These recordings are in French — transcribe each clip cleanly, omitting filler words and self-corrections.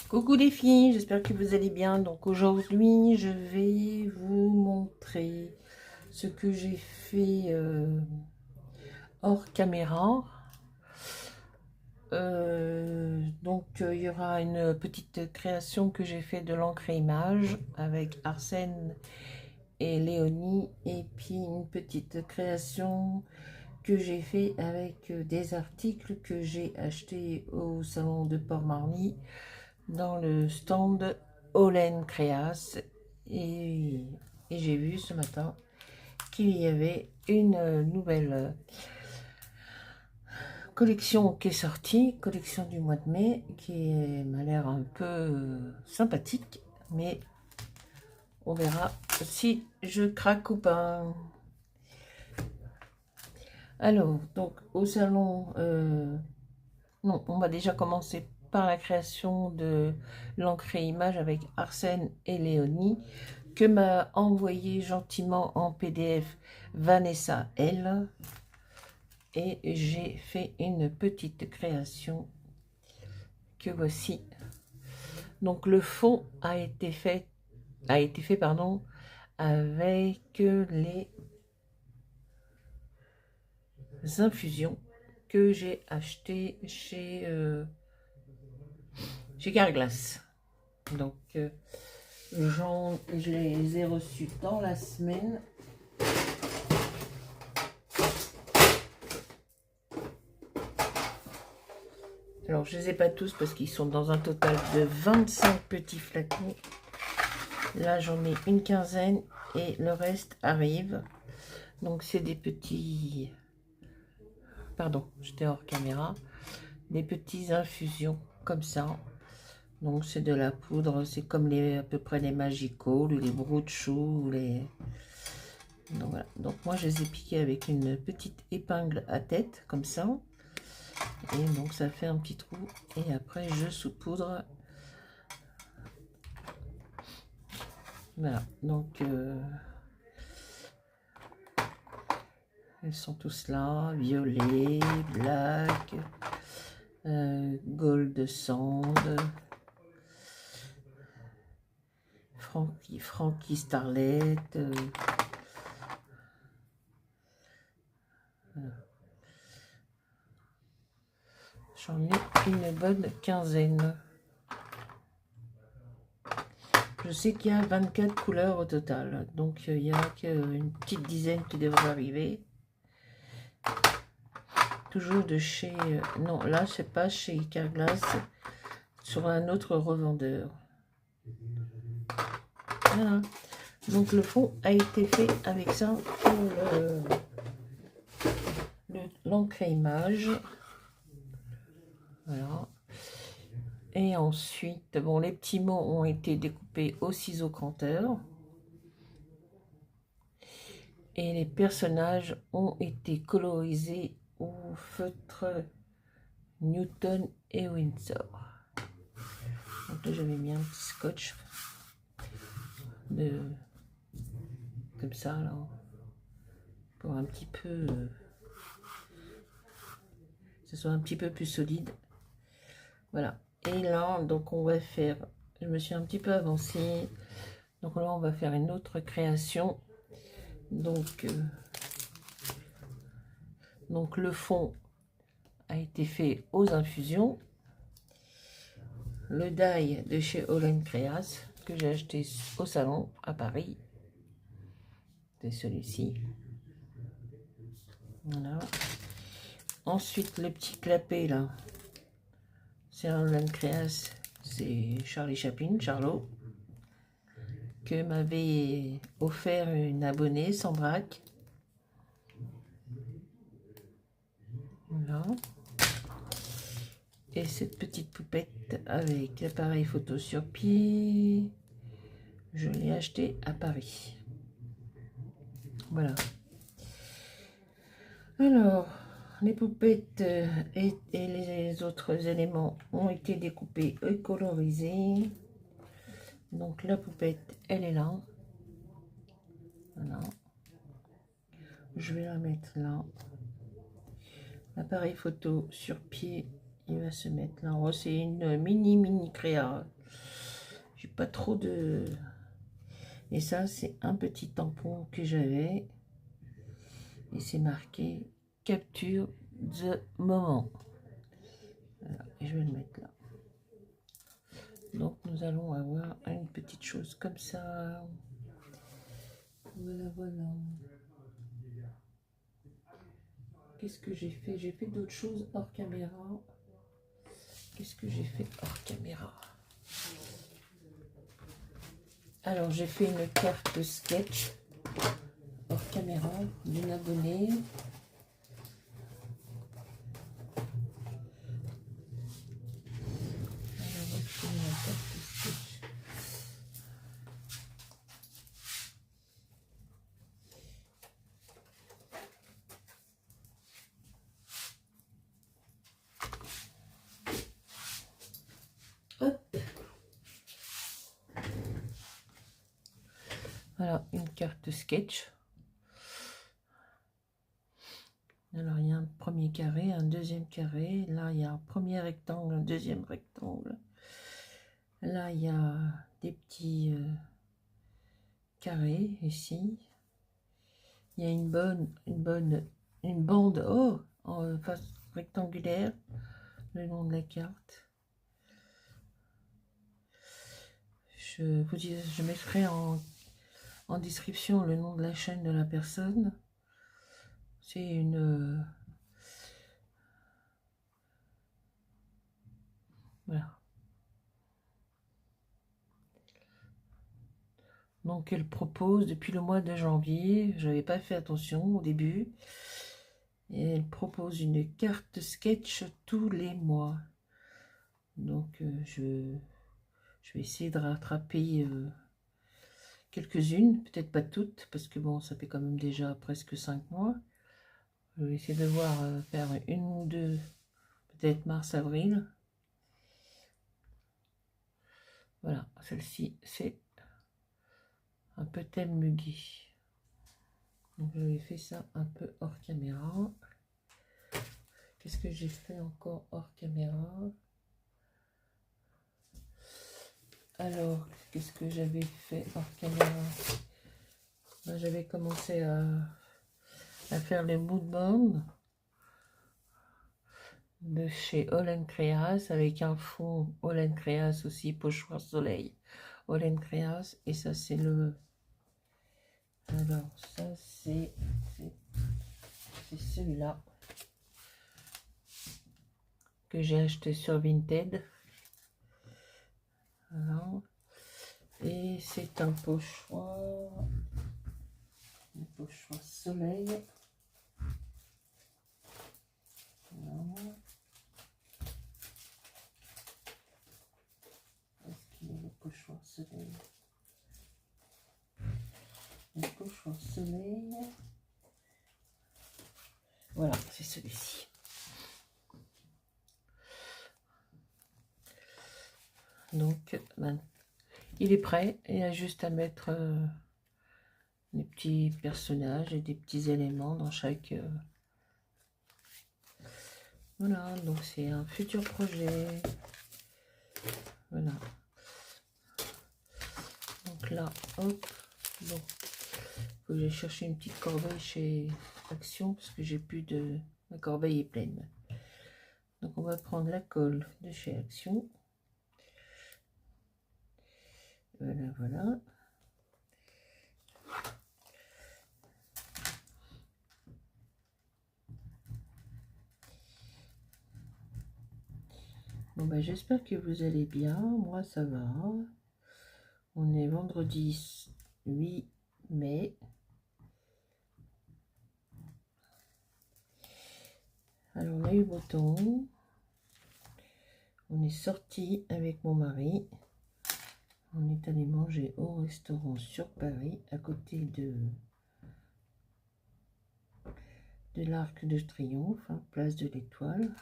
Coucou les filles, j'espère que vous allez bien. Donc aujourd'hui, je vais vous montrer ce que j'ai fait hors caméra. Il y aura une petite création que j'ai fait de l'encre à image avec Arsène et Léonie, et puis une petite création que j'ai fait avec des articles que j'ai achetés au salon de Port-Marly dans le stand Olen Créas, et, et j'ai vu ce matin qu'il y avait une nouvelle collection qui est sortie, collection du mois de mai, qui m'a l'air un peu sympathique, mais on verra si je craque ou pas. Alors, donc au salon, non, on va déjà commencer par la création de l'encre et image avec Arsène et Léonie, que m'a envoyé gentiment en PDF Vanessa L. Et j'ai fait une petite création que voici. Donc le fond a été fait pardon, avec les infusions que j'ai achetées chez Carglass. Donc je les ai reçus dans la semaine. Alors, je ne les ai pas tous parce qu'ils sont dans un total de 25 petits flacons. Là, j'en ai une quinzaine et le reste arrive. Donc, c'est des petits... Pardon, j'étais hors caméra. Des petits infusions comme ça. Donc, c'est de la poudre. C'est comme à peu près les Magico, les brous de chou, les... Donc, voilà. Donc, moi, je les ai piqués avec une petite épingle à tête, comme ça. Et donc ça fait un petit trou, et après je saupoudre. Voilà, donc ils sont tous là, violet, black, gold sand, Frankie Starlet, voilà. J'en ai une bonne quinzaine. Je sais qu'il y a 24 couleurs au total, donc il y a qu'une petite dizaine qui devrait arriver. Toujours de chez... non, là, c'est pas chez Carglass, sur un autre revendeur. Voilà. Donc, le fond a été fait avec ça pour l'encre à image. Voilà. Et ensuite, bon, les petits mots ont été découpés au ciseau cranteur. Et les personnages ont été colorisés au feutre Newton et Windsor. Donc là, j'avais mis un petit scotch comme ça, là, pour un petit peu... que ce soit un petit peu plus solide. Voilà. Et là, donc on va faire... Je me suis un petit peu avancée. Donc là, on va faire une autre création. Donc le fond a été fait aux infusions. Le die de chez Olen Créas que j'ai acheté au salon à Paris. C'est celui-ci. Voilà. Ensuite, le petit clapet là, c'est Olen Créas, c'est Charlie Chaplin, Charlot, que m'avait offert une abonnée sans braque. Voilà. Et cette petite poupette avec l'appareil photo sur pied, je l'ai acheté à Paris. Voilà. Alors, les poupettes et les autres éléments ont été découpés et colorisés. Donc la poupette, elle est là. Voilà. Je vais la mettre là. L'appareil photo sur pied, il va se mettre là. Oh, c'est une mini créa. J'ai pas trop de... Et ça, c'est un petit tampon que j'avais. Et c'est marqué Capture the moment. Voilà. Et je vais le mettre là. Donc, nous allons avoir une petite chose comme ça. Voilà, voilà. Qu'est-ce que j'ai fait? J'ai fait d'autres choses hors caméra. Qu'est-ce que j'ai fait hors caméra? Alors, j'ai fait une carte sketch hors caméra d'une abonnée. Alors, je fais une carte sketch. Hop. Voilà, une carte sketch. Alors, il y a un premier carré, un deuxième carré. Là, il y a un premier rectangle, un deuxième rectangle. Là, il y a des petits carrés ici. Il y a une bande en face rectangulaire le long de la carte. Je mettrai en description le nom de la chaîne de la personne. C'est une... voilà. Donc elle propose depuis le mois de janvier, je n'avais pas fait attention au début, et elle propose une carte sketch tous les mois. Donc je vais essayer de rattraper quelques-unes, peut-être pas toutes, parce que bon, ça fait quand même déjà presque 5 mois. Je vais essayer de voir faire une ou deux, peut-être mars-avril. Voilà, celle-ci, c'est un peu thème muguet. Donc j'avais fait ça un peu hors caméra. Qu'est-ce que j'ai fait encore hors caméra? Alors, qu'est-ce que j'avais fait hors caméra? Ben, j'avais commencé à faire les moodboards de chez All Creas avec un fond All Creas aussi, pochoir soleil All Creas. Et ça, c'est le... Alors, ça, c'est celui-là que j'ai acheté sur Vinted. Voilà. Et c'est un pochoir soleil. Voilà. Est-ce qu'il est le pochoir soleil? Le pochoir soleil. Voilà, c'est celui-ci. Donc, ben, il est prêt. Il y a juste à mettre des petits personnages et des petits éléments dans chaque... Voilà, donc c'est un futur projet. Voilà. Donc là, hop. Bon, faut que j'aille chercher une petite corbeille chez Action parce que j'ai plus de... Ma corbeille est pleine. Donc on va prendre la colle de chez Action. Voilà, voilà. Bon bah j'espère que vous allez bien. Moi ça va. On est vendredi 8 mai. Alors on a eu beau temps. On est sorti avec mon mari. On est allé manger au restaurant sur Paris, à côté de l'Arc de Triomphe, hein, place de l'Étoile.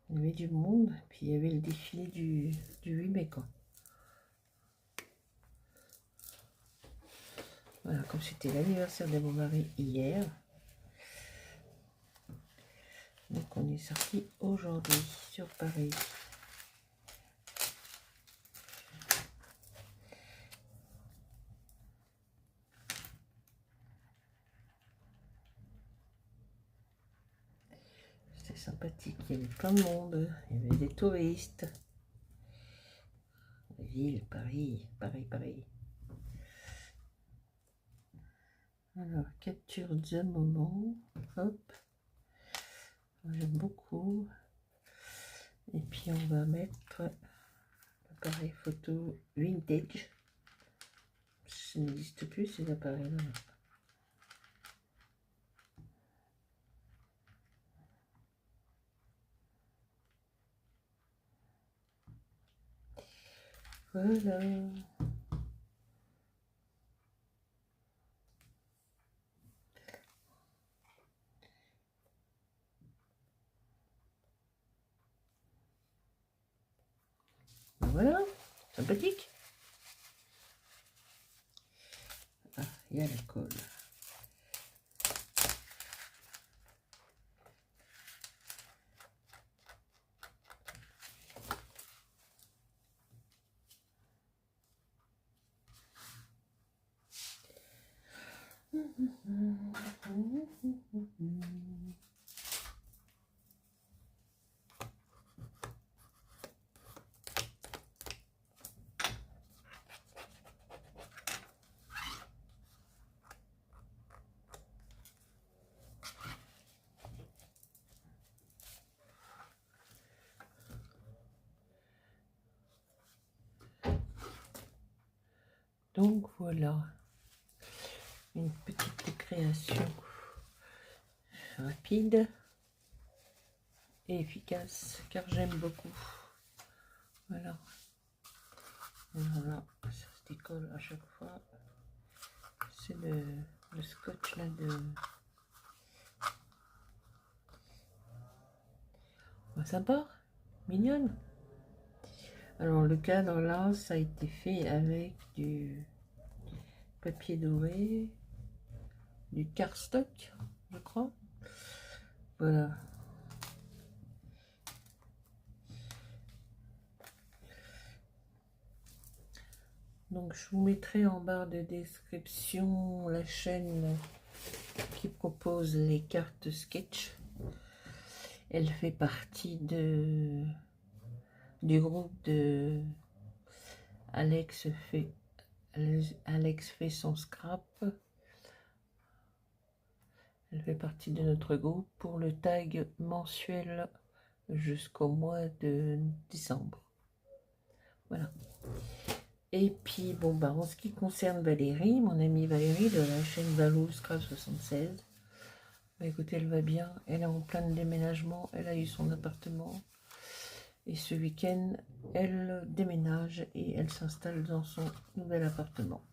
Il y avait du monde, puis il y avait le défilé du 8 mai, quoi. Voilà, comme c'était l'anniversaire de mon mari hier. Donc on est sorti aujourd'hui sur Paris. C'était sympathique, il y avait plein de monde, il y avait des touristes. La ville, Paris, Paris, Paris. Alors, capture the moment. Hop. J'aime beaucoup. Et puis on va mettre l'appareil photo vintage. Ça n'existe plus ces appareils-là. Voilà. Voilà, sympathique. Ah, il y a la colle. Donc voilà, une petite création rapide et efficace car j'aime beaucoup. Voilà, voilà, ça se décolle à chaque fois. C'est le scotch là de... Sympa, mignonne. Alors le cadre là, ça a été fait avec du papier doré, du cardstock, je crois. Voilà. Donc je vous mettrai en barre de description la chaîne qui propose les cartes sketch. Elle fait partie du groupe de Alex fait son scrap. Elle fait partie de notre groupe pour le tag mensuel jusqu'au mois de décembre. Voilà. Et puis, bon, bah, en ce qui concerne Valérie, mon amie Valérie de la chaîne Valou Scrap 76, bah, écoutez, elle va bien. Elle est en plein déménagement. Elle a eu son appartement. Et ce week-end, elle déménage et elle s'installe dans son nouvel appartement.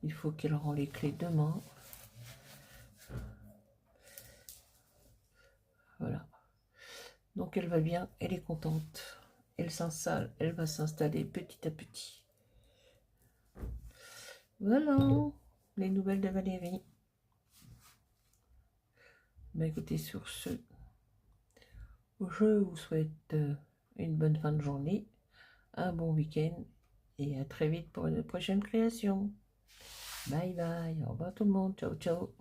Il faut qu'elle rende les clés demain. Voilà. Donc elle va bien, elle est contente. Elle s'installe, elle va s'installer petit à petit. Voilà les nouvelles de Valérie. Bah écoutez, sur ce, je vous souhaite une bonne fin de journée, un bon week-end et à très vite pour une prochaine création. Bye bye, au revoir tout le monde, ciao ciao.